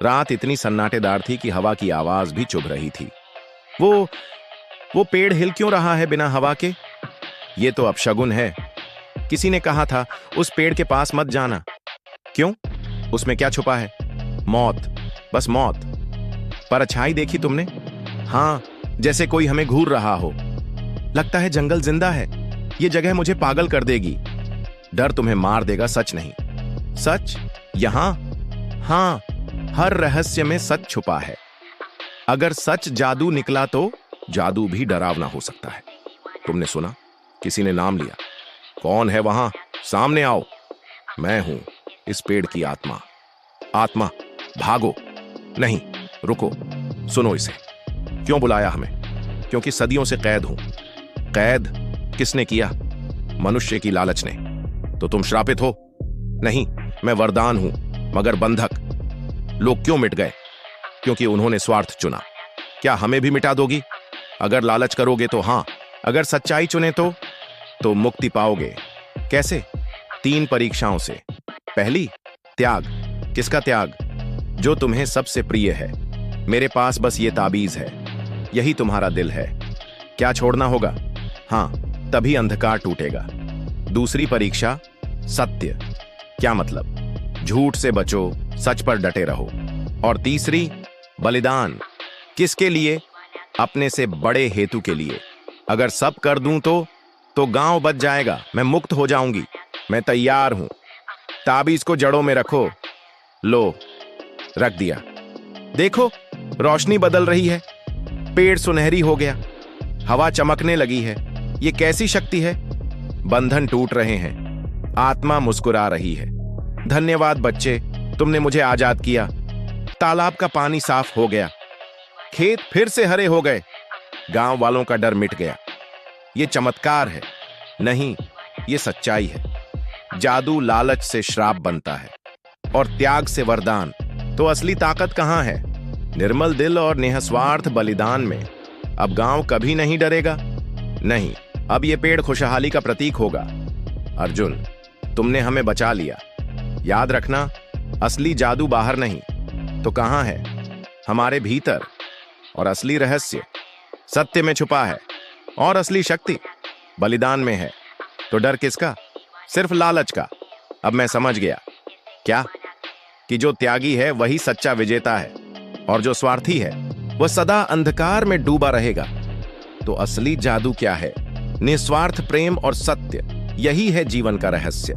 रात इतनी सन्नाटेदार थी कि हवा की आवाज भी चुभ रही थी। वो वो पेड़ हिल क्यों रहा है बिना हवा के? ये तो अपशगुन है। किसी ने कहा था उस पेड़ के पास मत जाना। क्यों? उसमें क्या छुपा है? मौत, बस मौत। पर अच्छाई देखी तुमने? हाँ, जैसे कोई हमें घूर रहा हो। लगता है जंगल जिंदा है। ये जगह मुझे पागल कर देगी। डर तुम्हें मार देगा, सच नहीं। सच? यहां? हाँ, हर रहस्य में सच छुपा है। अगर सच जादू निकला तो जादू भी डरावना हो सकता है। तुमने सुना? किसी ने नाम लिया। कौन है वहां? सामने आओ। मैं हूं इस पेड़ की आत्मा। आत्मा? भागो। नहीं, रुको, सुनो इसे। क्यों बुलाया हमें? क्योंकि सदियों से कैद हूं। कैद किसने किया? मनुष्य की लालच ने। तो तुम श्रापित हो? नहीं, मैं वरदान हूं, मगर बंधक। लोग क्यों मिट गए? क्योंकि उन्होंने स्वार्थ चुना। क्या हमें भी मिटा दोगी? अगर लालच करोगे तो हां, अगर सच्चाई चुने तो मुक्ति पाओगे। कैसे? 3 परीक्षाओं से। पहली, त्याग। किसका त्याग? जो तुम्हें सबसे प्रिय है। मेरे पास बस ये ताबीज है। यही तुम्हारा दिल है। क्या छोड़ना होगा? हां, तभी अंधकार टूटेगा। दूसरी परीक्षा, सत्य। क्या मतलब? झूठ से बचो, सच पर डटे रहो। और तीसरी, बलिदान। किसके लिए? अपने से बड़े हेतु के लिए। अगर सब कर दूं तो गांव बच जाएगा, मैं मुक्त हो जाऊंगी। मैं तैयार हूं। ताबीज को जड़ों में रखो। लो, रख दिया। देखो, रोशनी बदल रही है। पेड़ सुनहरी हो गया। हवा चमकने लगी है। ये कैसी शक्ति है? बंधन टूट रहे हैं। आत्मा मुस्कुरा रही है। धन्यवाद बच्चे, तुमने मुझे आजाद किया। तालाब का पानी साफ हो गया। खेत फिर से हरे हो गए। गांव वालों का डर मिट गया। ये चमत्कार है। नहीं, ये सच्चाई है। जादू लालच से श्राप बनता है और त्याग से वरदान। तो असली ताकत कहां है? निर्मल दिल और निस्वार्थ बलिदान में। अब गांव कभी नहीं डरेगा। नहीं, अब ये पेड़ खुशहाली का प्रतीक होगा। अर्जुन, तुमने हमें बचा लिया। याद रखना, असली जादू बाहर नहीं तो कहां है? हमारे भीतर। और असली रहस्य सत्य में छुपा है। और असली शक्ति बलिदान में है। तो डर किसका? सिर्फ लालच का। अब मैं समझ गया। क्या? कि जो त्यागी है वही सच्चा विजेता है, और जो स्वार्थी है वह सदा अंधकार में डूबा रहेगा। तो असली जादू क्या है? निस्वार्थ प्रेम और सत्य। यही है जीवन का रहस्य।